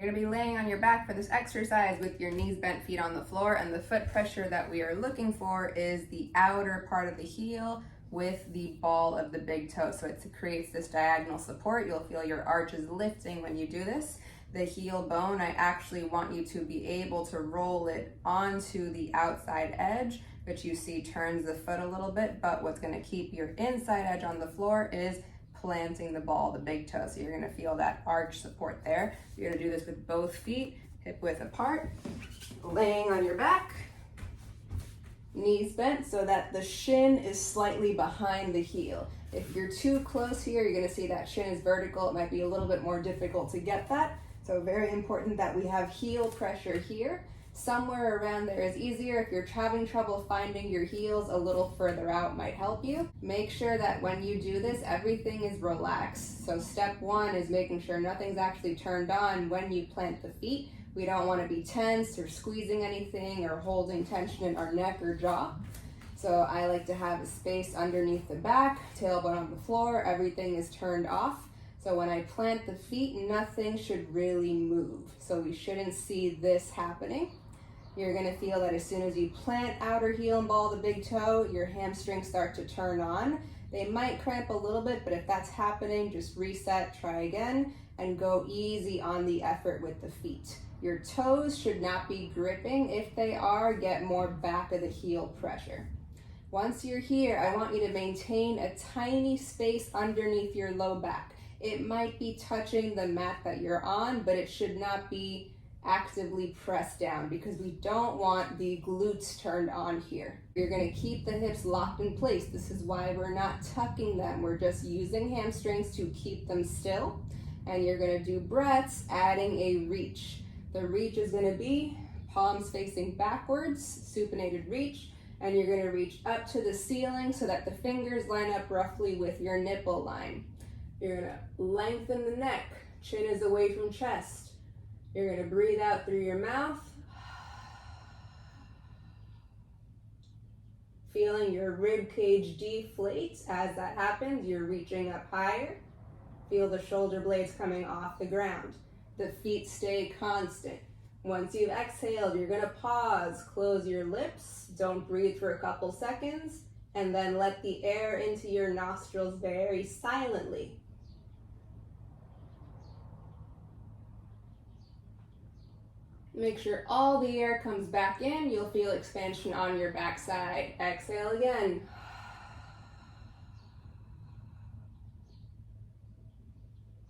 You're gonna be laying on your back for this exercise with your knees bent, feet on the floor, and the foot pressure that we are looking for is the outer part of the heel with the ball of the big toe. So it creates this diagonal support. You'll feel your arches lifting when you do this. The heel bone, I actually want you to be able to roll it onto the outside edge, which you see turns the foot a little bit, but what's gonna keep your inside edge on the floor is planting the ball, the big toe. So you're gonna feel that arch support there. You're gonna do this with both feet, hip width apart, laying on your back, knees bent so that the shin is slightly behind the heel. If you're too close here, you're gonna see that shin is vertical. It might be a little bit more difficult to get that. So very important that we have heel pressure here. Somewhere around there is easier. If you're having trouble finding your heels, a little further out might help you. Make sure that when you do this, everything is relaxed. So step one is making sure nothing's actually turned on when you plant the feet. We don't want to be tense or squeezing anything or holding tension in our neck or jaw. So I like to have a space underneath the back, tailbone on the floor, everything is turned off. So when I plant the feet, nothing should really move. So we shouldn't see this happening. You're gonna feel that as soon as you plant outer heel and ball the big toe, your hamstrings start to turn on. They might cramp a little bit, but if that's happening, just reset, try again, and go easy on the effort with the feet. Your toes should not be gripping. If they are, get more back of the heel pressure. Once you're here, I want you to maintain a tiny space underneath your low back. It might be touching the mat that you're on, but it should not be actively pressed down because we don't want the glutes turned on here. You're gonna keep the hips locked in place. This is why we're not tucking them. We're just using hamstrings to keep them still. And you're gonna do breaths, adding a reach. The reach is gonna be palms facing backwards, supinated reach, and you're gonna reach up to the ceiling so that the fingers line up roughly with your nipple line. You're gonna lengthen the neck, chin is away from chest. You're gonna breathe out through your mouth. Feeling your rib cage deflate. As that happens, you're reaching up higher. Feel the shoulder blades coming off the ground. The feet stay constant. Once you've exhaled, you're gonna pause, close your lips, don't breathe for a couple seconds, and then let the air into your nostrils very silently. Make sure all the air comes back in. You'll feel expansion on your backside. Exhale again.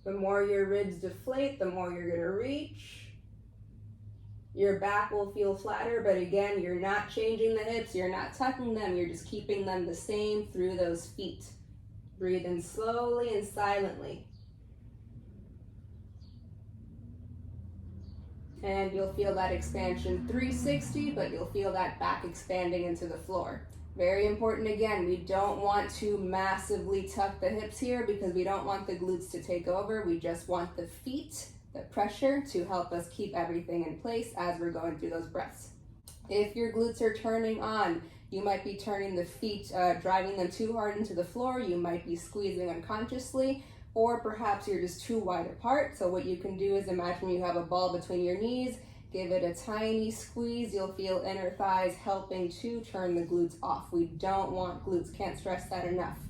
The more your ribs deflate, the more you're gonna reach. Your back will feel flatter, but again, you're not changing the hips, you're not tucking them, you're just keeping them the same through those feet. Breathe in slowly and silently. And you'll feel that expansion 360, but you'll feel that back expanding into the floor. Very important again, we don't want to massively tuck the hips here because we don't want the glutes to take over. We just want the feet, the pressure to help us keep everything in place as we're going through those breaths. If your glutes are turning on, you might be turning the feet, driving them too hard into the floor. You might be squeezing unconsciously. Or perhaps you're just too wide apart. So what you can do is imagine you have a ball between your knees, give it a tiny squeeze, you'll feel inner thighs helping to turn the glutes off. We don't want glutes, can't stress that enough.